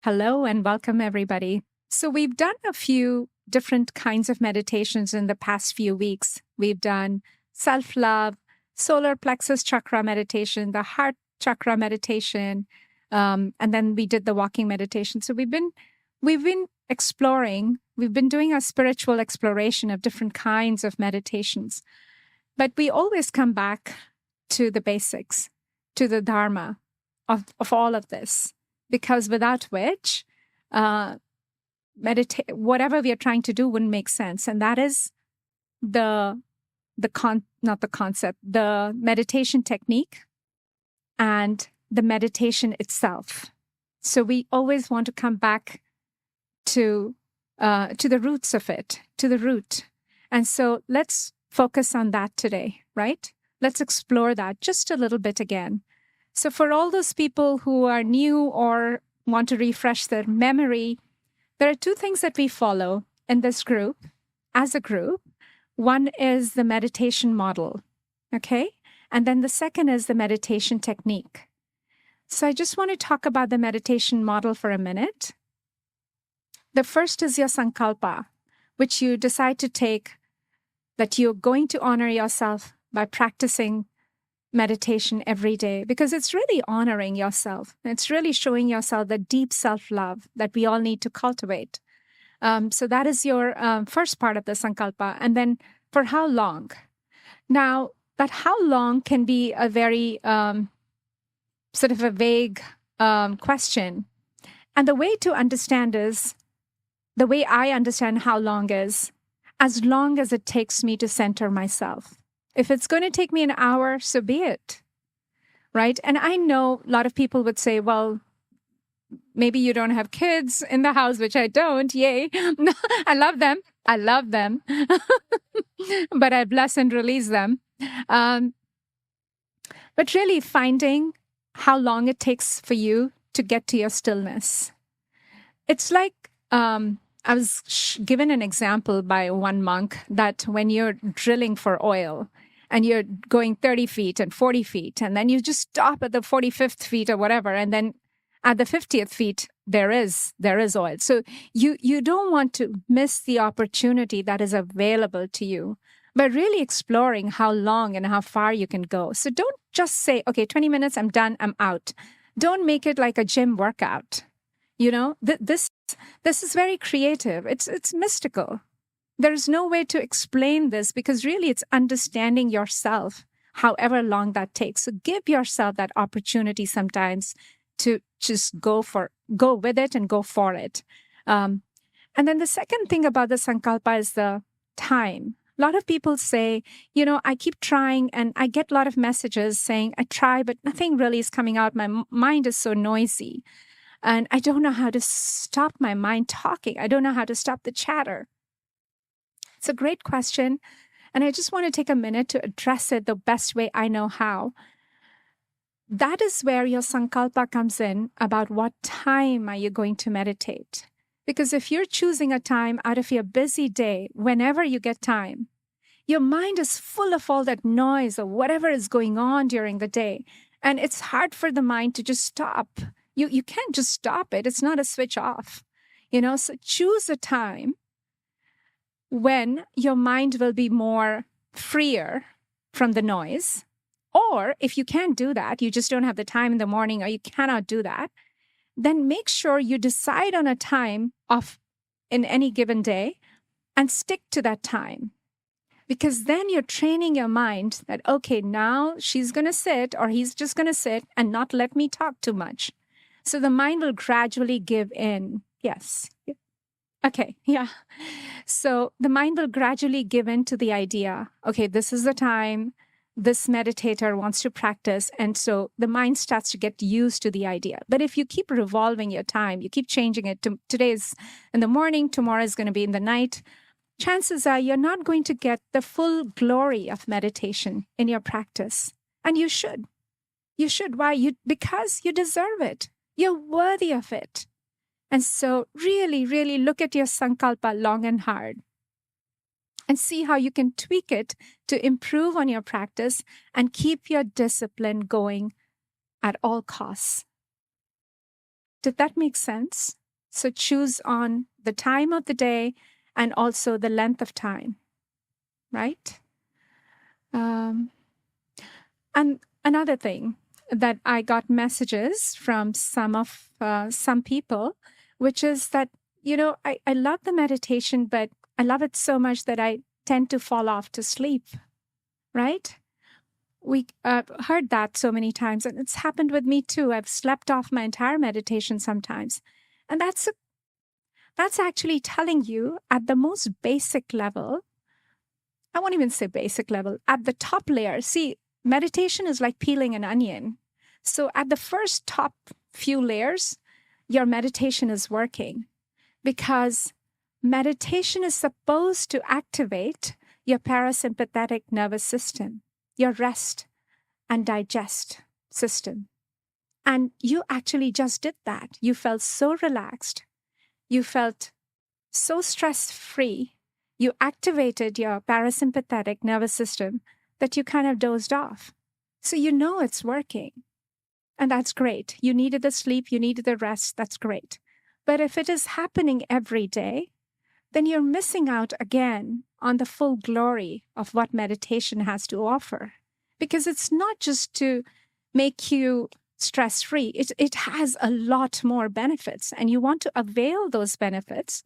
Hello and welcome, everybody. So we've done a few different kinds of meditations in the past few weeks. We've done self-love, solar plexus chakra meditation, the heart chakra meditation, and then we did the walking meditation. So we've been exploring, we've been doing a spiritual exploration of different kinds of meditations. But we always come back to the basics, to the dharma of all of this. Because without which, whatever we are trying to do wouldn't make sense. And that is the meditation technique and the meditation itself. So we always want to come back to the roots of it, to the root. And so let's focus on that today, right? Let's explore that just a little bit again. So for all those people who are new or want to refresh their memory, there are two things that we follow in this group, as a group. One is the meditation model, okay? And then the second is the meditation technique. So I just want to talk about the meditation model for a minute. The first is your sankalpa, which you decide to take, that you're going to honor yourself by practicing meditation every day, because it's really honoring yourself. It's really showing yourself the deep self-love that we all need to cultivate. So that is your first part of the sankalpa. And then for how long? Now, that how long can be a very sort of a vague question. And the way to understand is, the way I understand how long is, as long as it takes me to center myself. If it's going to take me an hour, so be it, right? And I know a lot of people would say, well, maybe you don't have kids in the house, which I don't. Yay. I love them. I love them. But I bless and release them. But really finding how long it takes for you to get to your stillness. It's like, I was given an example by one monk that when you're drilling for oil and you're going 30 feet and 40 feet, and then you just stop at the 45th feet or whatever, and then at the 50th feet, there is oil. So you don't want to miss the opportunity that is available to you, but really exploring how long and how far you can go. So don't just say, okay, 20 minutes, I'm done, I'm out. Don't make it like a gym workout. You know, this is very creative. It's mystical. There's no way to explain this because really it's understanding yourself, however long that takes. So give yourself that opportunity sometimes to just go with it and go for it. And then the second thing about the sankalpa is the time. A lot of people say, you know, I keep trying and I get a lot of messages saying I try, but nothing really is coming out. My mind is so noisy. And I don't know how to stop my mind talking. I don't know how to stop the chatter. It's a great question. And I just want to take a minute to address it the best way I know how. That is where your sankalpa comes in about what time are you going to meditate. Because if you're choosing a time out of your busy day, whenever you get time, your mind is full of all that noise or whatever is going on during the day. And it's hard for the mind to just stop. You can't just stop it. It's not a switch off, you know. So choose a time when your mind will be more freer from the noise. Or if you can't do that, you just don't have the time in the morning or you cannot do that, then make sure you decide on a time in any given day and stick to that time. Because then you're training your mind that, okay, now she's going to sit or he's just going to sit and not let me talk too much. So the mind will gradually give in. Yes. Okay. Yeah. So the mind will gradually give in to the idea, okay, this is the time this meditator wants to practice. And so the mind starts to get used to the idea. But if you keep revolving your time, you keep changing it to today is in the morning, tomorrow is going to be in the night, chances are you're not going to get the full glory of meditation in your practice. And you should. You should. Why? Because you deserve it. You're worthy of it. And so really, really look at your sankalpa long and hard and see how you can tweak it to improve on your practice and keep your discipline going at all costs. Did that make sense? So choose on the time of the day and also the length of time, right? And another thing that I got messages from some people, which is that, I love the meditation, but I love it so much that I tend to fall off to sleep, right? We heard that so many times, and it's happened with me too. I've slept off my entire meditation sometimes. And that's actually telling you at the most basic level, I won't even say basic level, at the top layer. See, meditation is like peeling an onion. So at the first top few layers, your meditation is working, because meditation is supposed to activate your parasympathetic nervous system, your rest and digest system. And you actually just did that. You felt so relaxed. You felt so stress-free. You activated your parasympathetic nervous system that you kind of dozed off. So you know it's working. And that's great. You needed the sleep, you needed the rest, that's great. But if it is happening every day, then you're missing out again on the full glory of what meditation has to offer. Because it's not just to make you stress-free. It has a lot more benefits, and you want to avail those benefits.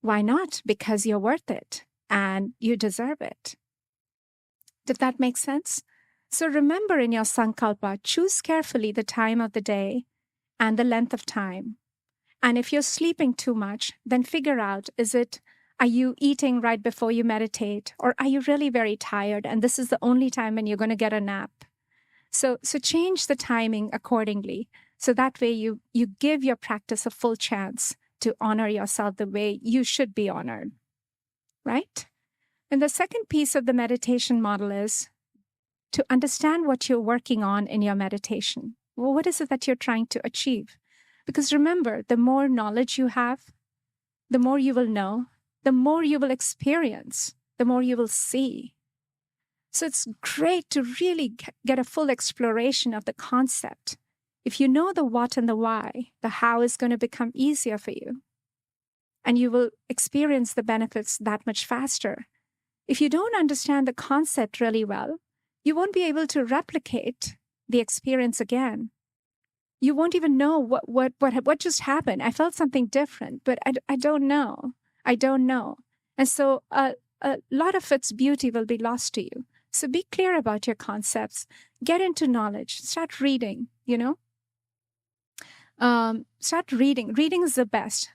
Why not? Because you're worth it, and you deserve it. Did that make sense? So remember, in your sankalpa, choose carefully the time of the day and the length of time. And if you're sleeping too much, then figure out, are you eating right before you meditate? Or are you really very tired and this is the only time when you're going to get a nap? So change the timing accordingly. So that way you give your practice a full chance to honor yourself the way you should be honored, right? And the second piece of the meditation model is to understand what you're working on in your meditation. Well, what is it that you're trying to achieve? Because remember, the more knowledge you have, the more you will know, the more you will experience, the more you will see. So it's great to really get a full exploration of the concept. If you know the what and the why, the how is going to become easier for you. And you will experience the benefits that much faster. If you don't understand the concept really well, you won't be able to replicate the experience again. You won't even know what just happened. I felt something different, but I don't know. I don't know. And so a lot of its beauty will be lost to you. So be clear about your concepts. Get into knowledge. Start reading, Start reading. Reading is the best.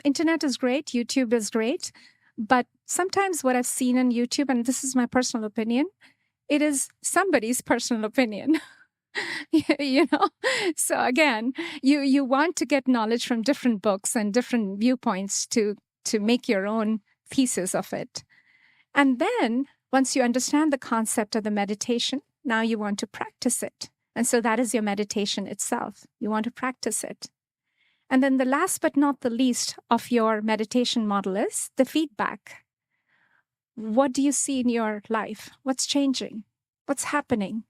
Internet is great. YouTube is great. But sometimes what I've seen on YouTube, and this is my personal opinion, it is somebody's personal opinion. So again, you want to get knowledge from different books and different viewpoints to make your own thesis of it. And then once you understand the concept of the meditation, now you want to practice it. And so that is your meditation itself. You want to practice it. And then the last but not the least of your meditation model is the feedback. What do you see in your life? What's changing? What's happening?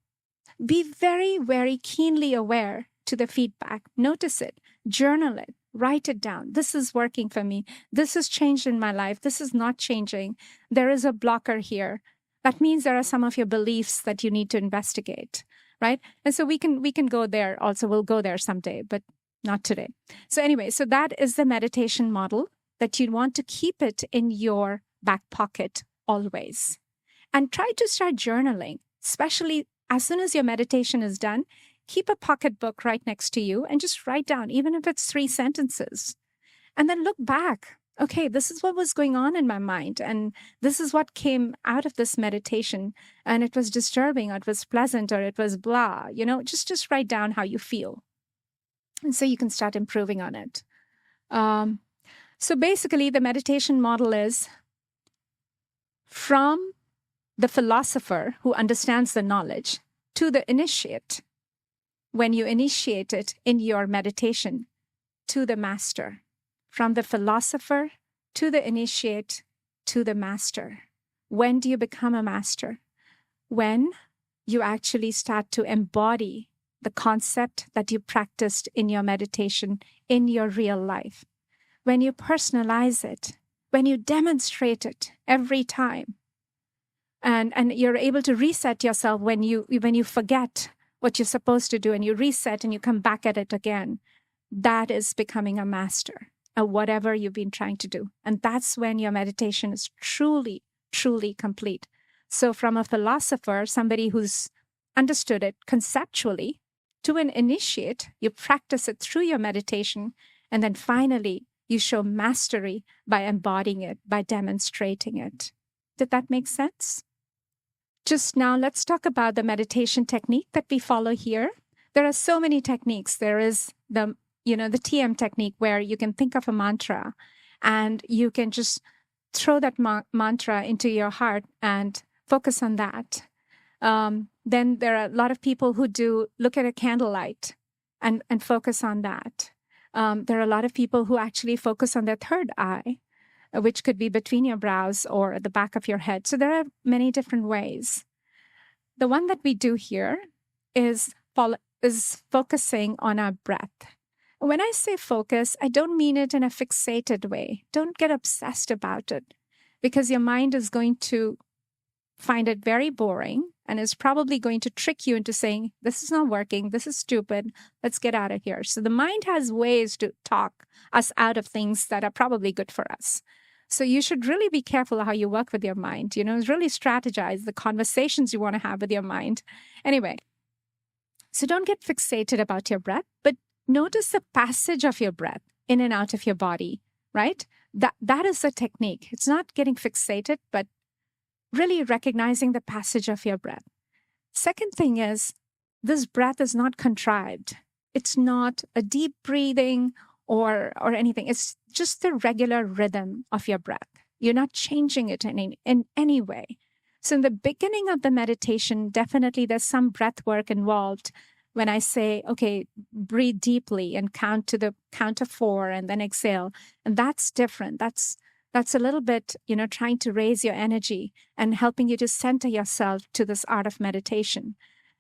Be very, very keenly aware to the feedback. Notice it, journal it, write it down. This is working for me. This has changed in my life. This is not changing. There is a blocker here. That means there are some of your beliefs that you need to investigate, right? And so we can go there also. We'll go there someday, but not today. So anyway, so that is the meditation model that you want to keep it in your back pocket always. And try to start journaling, especially as soon as your meditation is done. Keep a pocketbook right next to you and just write down, even if it's 3 sentences. And then look back. Okay, this is what was going on in my mind. And this is what came out of this meditation. And it was disturbing, or it was pleasant, or it was blah. Just write down how you feel. And so you can start improving on it. So basically, the meditation model is from the philosopher who understands the knowledge to the initiate, when you initiate it in your meditation, to the master. From the philosopher to the initiate to the master. When do you become a master? When you actually start to embody the concept that you practiced in your meditation in your real life. When you personalize it, when you demonstrate it every time, and you're able to reset yourself when you forget what you're supposed to do, and you reset and you come back at it again, that is becoming a master of whatever you've been trying to do. And that's when your meditation is truly, truly complete. So from a philosopher, somebody who's understood it conceptually, to an initiate, you practice it through your meditation, and then finally you show mastery by embodying it, by demonstrating it. Did that make sense? Just now, let's talk about the meditation technique that we follow here. There are so many techniques. There is the TM technique, where you can think of a mantra and you can just throw that mantra into your heart and focus on that. Then there are a lot of people who look at a candlelight and focus on that. There are a lot of people who actually focus on their third eye, which could be between your brows or at the back of your head. So there are many different ways. The one that we do here is focusing on our breath. When I say focus, I don't mean it in a fixated way. Don't get obsessed about it, because your mind is going to find it very boring and is probably going to trick you into saying, this is not working, this is stupid, let's get out of here. So the mind has ways to talk us out of things that are probably good for us. So you should really be careful how you work with your mind, really strategize the conversations you want to have with your mind. Anyway, so don't get fixated about your breath, but notice the passage of your breath in and out of your body, right? That is the technique. It's not getting fixated, but really recognizing the passage of your breath. Second thing is, this breath is not contrived. It's not a deep breathing or anything. It's just the regular rhythm of your breath. You're not changing it in any way. So in the beginning of the meditation, definitely there's some breath work involved. When I say, okay, breathe deeply and count to the count of 4 and then exhale. And that's different. That's a little bit, trying to raise your energy and helping you to center yourself to this art of meditation.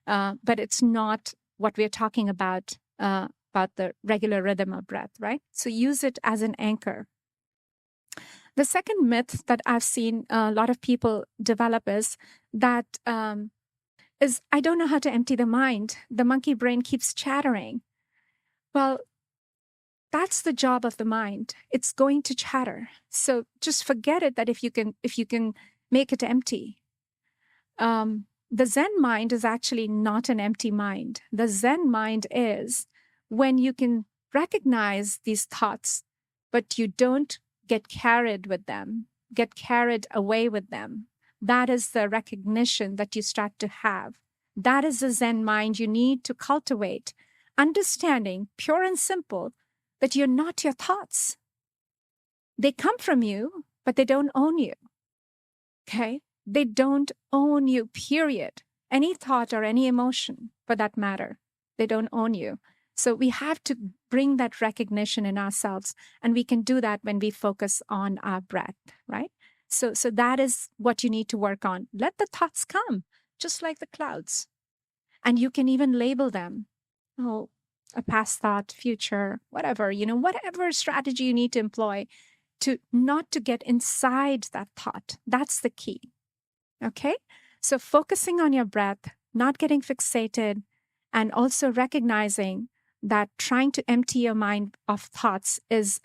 But it's not what we're talking about the regular rhythm of breath, right? So use it as an anchor. The second myth that I've seen a lot of people develop is that I don't know how to empty the mind. The monkey brain keeps chattering. Well, that's the job of the mind. It's going to chatter. So just forget it, that if you can make it empty. The Zen mind is actually not an empty mind. The Zen mind is when you can recognize these thoughts, but you don't get carried with them, get carried away with them. That is the recognition that you start to have. That is the Zen mind you need to cultivate, understanding, pure and simple, that you're not your thoughts. They come from you, but they don't own you. Okay? They don't own you, period. Any thought or any emotion, for that matter, they don't own you. So we have to bring that recognition in ourselves, and we can do that when we focus on our breath, right? So that is what you need to work on. Let the thoughts come, just like the clouds. And you can even label them. Oh, a past thought, future, whatever, whatever strategy you need to employ to not to get inside that thought. That's the key. Okay? So focusing on your breath, not getting fixated, and also recognizing that trying to empty your mind of thoughts is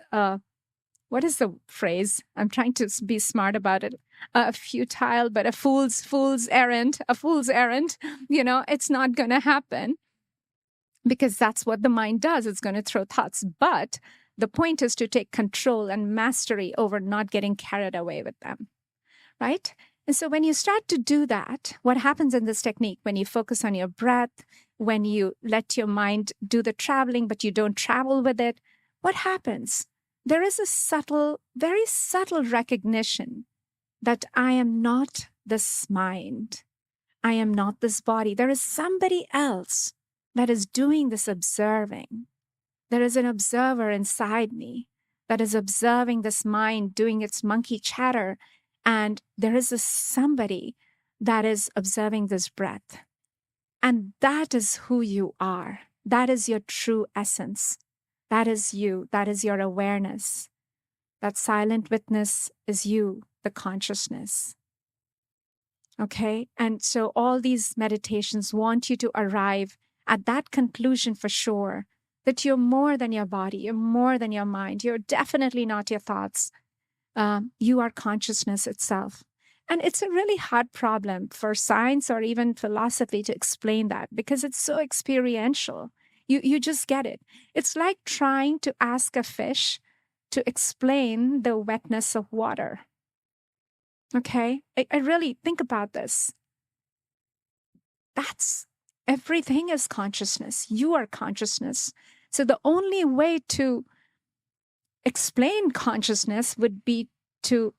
what is the phrase? I'm trying to be smart about it. Futile, but a fool's errand. A fool's errand. It's not going to happen, because that's what the mind does. It's going to throw thoughts. But the point is to take control and mastery over not getting carried away with them, right? And so when you start to do that, what happens in this technique, when you focus on your breath, when you let your mind do the traveling, but you don't travel with it, what happens? There is a subtle, very subtle recognition that I am not this mind. I am not this body. There is somebody else that is doing this observing. There is an observer inside me that is observing this mind doing its monkey chatter. And there is a somebody that is observing this breath. And that is who you are. That is your true essence. That is you. That is your awareness. That silent witness is you, the consciousness. Okay? And so all these meditations want you to arrive at that conclusion for sure, that you're more than your body, you're more than your mind, you're definitely not your thoughts. You are consciousness itself. And it's a really hard problem for science or even philosophy to explain that because it's so experiential. You just get it. It's like trying to ask a fish to explain the wetness of water. Okay? I really think about this. Everything is consciousness. You are consciousness. So the only way to explain consciousness would be to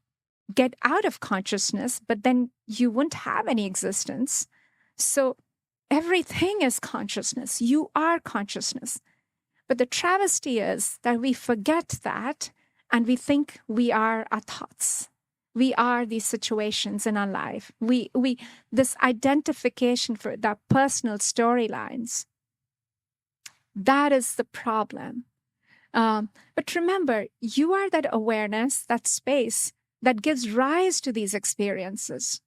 get out of consciousness, but then you wouldn't have any existence. So everything is consciousness. You are consciousness. But the travesty is that we forget that and we think we are our thoughts. We are these situations in our life. This identification for the personal storylines. That is the problem. But remember, you are that awareness, that space that gives rise to these experiences.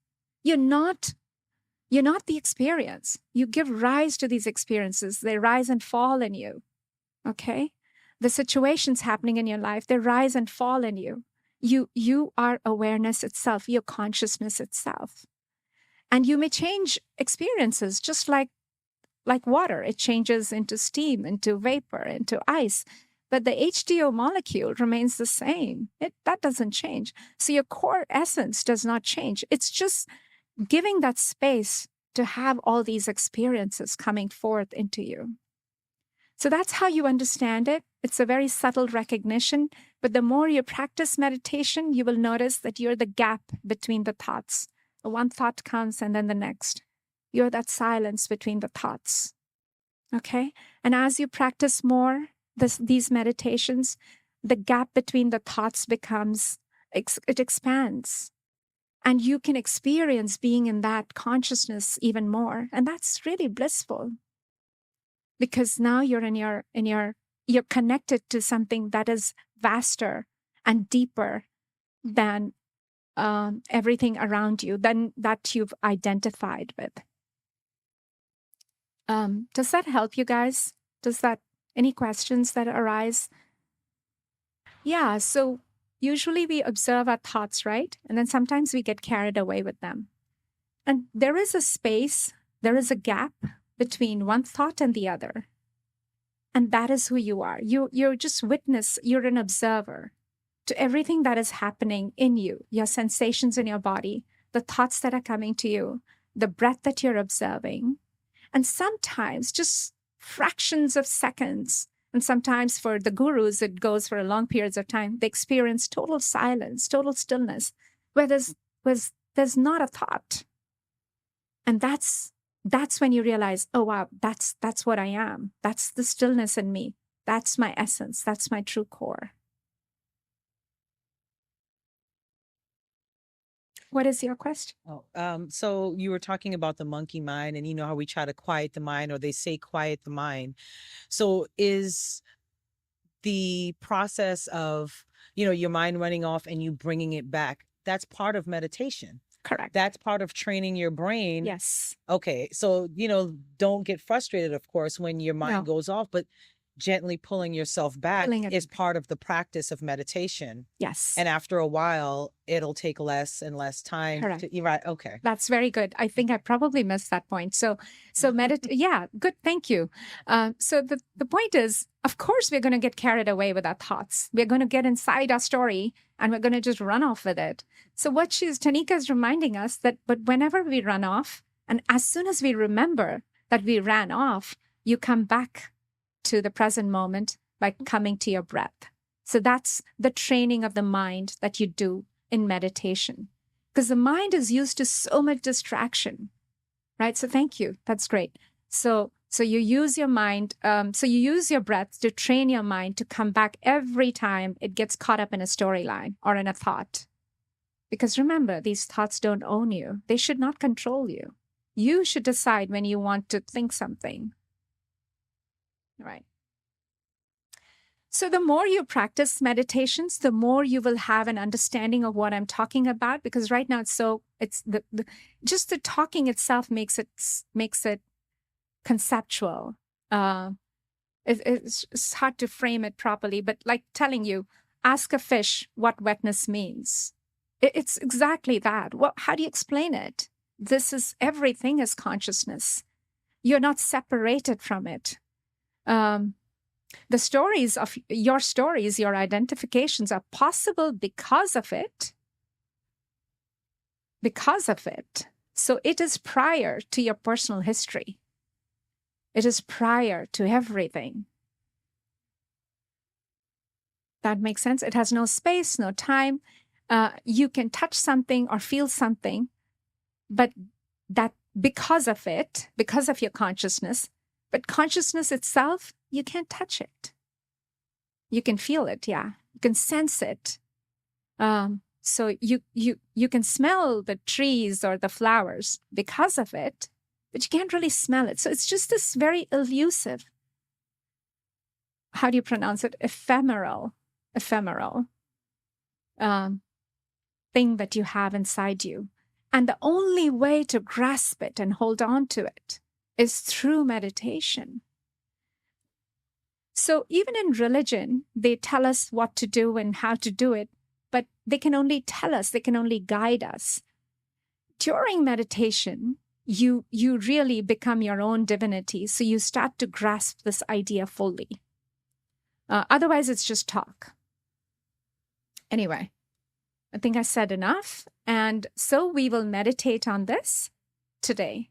You're not the experience. You give rise to these experiences. They rise and fall in you. Okay? The situations happening in your life, they rise and fall in you. You are awareness itself, your consciousness itself. And you may change experiences just like water. It changes into steam, into vapor, into ice. But the H2O molecule remains the same. That doesn't change. So your core essence does not change. It's just giving that space to have all these experiences coming forth into you. So that's how you understand it. It's a very subtle recognition. But the more you practice meditation, you will notice that you're the gap between the thoughts. One thought comes and then the next. You're that silence between the thoughts. Okay? And as you practice more, these meditations, the gap between the thoughts it expands. And you can experience being in that consciousness even more. And that's really blissful. Because now you're connected to something that is vaster and deeper than everything around you, than that you've identified with. Does that help you guys? Any questions that arise? Yeah, so usually we observe our thoughts, right? And then sometimes we get carried away with them. And there is a space, there is a gap between one thought and the other. And that is who you are. You're just witness, you're an observer to everything that is happening in you, your sensations in your body, the thoughts that are coming to you, the breath that you're observing. And sometimes just fractions of seconds, and sometimes for the gurus, it goes for long periods of time, they experience total silence, total stillness, where there's not a thought. And that's when you realize, oh, wow, that's what I am. That's the stillness in me. That's my essence. That's my true core. What is your question? So you were talking about the monkey mind, and you know how we try to quiet the mind, or they say quiet the mind. So is the process of, your mind running off and you bringing it back, that's part of meditation? Correct. That's part of training your brain. Yes. Okay. So, don't get frustrated, of course, when your mind goes off, but gently pulling yourself back is part of the practice of meditation. Yes. And after a while, it'll take less and less time. Correct. Right. Okay. That's very good. I think I probably missed that point. So yeah, good. Thank you. So the point is, of course, we're going to get carried away with our thoughts. We're going to get inside our story and we're going to just run off with it. So what Tanika is reminding us but whenever we run off, and as soon as we remember that we ran off, you come back to the present moment by coming to your breath. So that's the training of the mind that you do in meditation, because the mind is used to so much distraction, right? So thank you. That's great. So you use your mind. So you use your breath to train your mind to come back every time it gets caught up in a storyline or in a thought. Because remember, these thoughts don't own you. They should not control you. You should decide when you want to think something. Right. So the more you practice meditations, the more you will have an understanding of what I'm talking about, because right now it's just the talking itself makes it conceptual. It's hard to frame it properly, but like telling you, ask a fish what wetness means. It's exactly that. Well, how do you explain it? Everything is consciousness. You're not separated from it. The stories, your identifications are possible because of it. Because of it. So it is prior to your personal history. It is prior to everything. That makes sense? It has no space, no time. You can touch something or feel something, but that because of it, because of your consciousness, but consciousness itself, you can't touch it. You can feel it, yeah. You can sense it. So you can smell the trees or the flowers because of it, but you can't really smell it. So it's just this very elusive, how do you pronounce it? Ephemeral thing that you have inside you. And the only way to grasp it and hold on to it is through meditation. So even in religion, they tell us what to do and how to do it, but they can only tell us, they can only guide us. During meditation, you really become your own divinity. So you start to grasp this idea fully. Otherwise, it's just talk. Anyway, I think I said enough. And so we will meditate on this today.